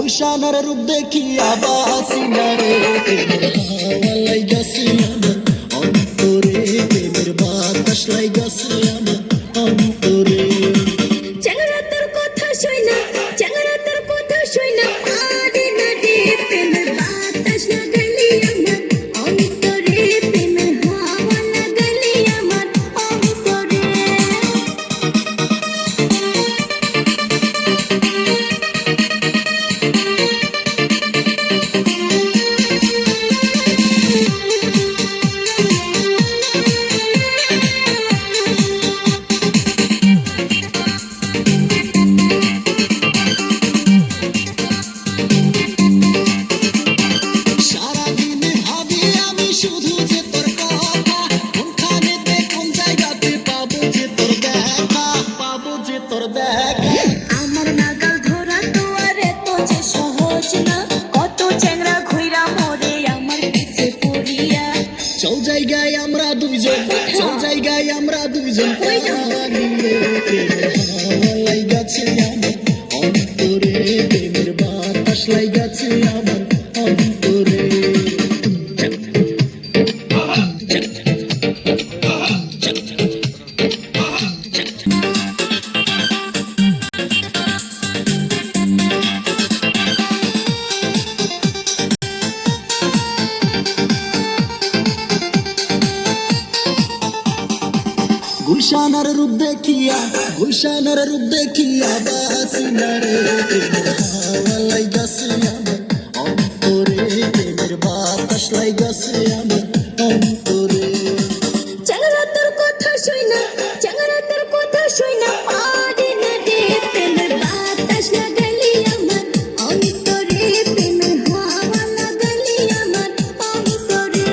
গুলশানের রূপ দেখিয়া বাসিনারে হাওয়া লাইগাছে আমার অন্তরে, প্রেমের বাতাস লাইগাছে আমার অন্তরে। চ্যাংড়া তোর কথা শুইনা, চ্যাংড়া তোর কথা শুইনা পারি না রে, প্রেমের বাতাস লাগালি আমার অন্তরে, প্রেমের হাওয়া লাগালি আমার অন্তরে। সারাদিন ভাবি আমি শুধু যে তোর কথা, কোনখানেতে কোন জায়গাতে পাবো যে তোর দেখা, পাবো যে তোর দেখা। আমার নাগাল ধরা তো আর এত যে সহজ না, কত চ্যাংড়া ঘুইরা মরে আমার পিছে পড়িয়া। চল জায়গায় আমরা দুইজন, চল জায়গায় আমরা দুইজন হাওয়া নিয়ে, প্রেমের হাওয়া লাইগাছে আমার অন্তরে, প্রেমের বাতাস লাইগাছে আমার অন্তরে। গুলশানের রূপ দেখিয়া, গুলশানের রূপ দেখিয়া বাসিনারে প্রেমের হাওয়া লাইগাছে আমার অন্তরে, প্রেমের বাতাস লাইগাছে আমার অন্তরে। চ্যাংড়া তোর কথা শুইনা, চ্যাংড়া তোর কথা শুইনা পারি না রে, প্রেমের বাতাস লাগালি আমার অন্তরে, প্রেমের হাওয়া লাগালি আমার অন্তরে।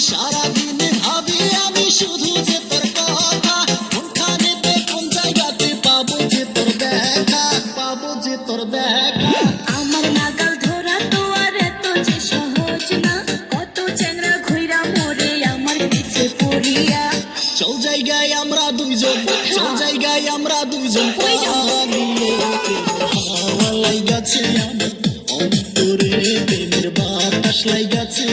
সারাদিন ভাবি আমি শুধু যে তোর কথা, কোনখানেতে কোন জায়গাতে পাবো যে তোর দেখা, পাবো যে তোর দেখা। আমার নাগাল ধরা তো আর এত যে সহজ না, কত চ্যাংড়া ঘুইরা মরে আমার পিছে পড়িয়া। চল জায়গায় আমরা দুইজন, চল জায়গায় আমরা দুইজন হাওয়া নিয়ে, প্রেমের হাওয়া লাইগাছে আমার অন্তরে, প্রেমের বাতাস লাইগাছে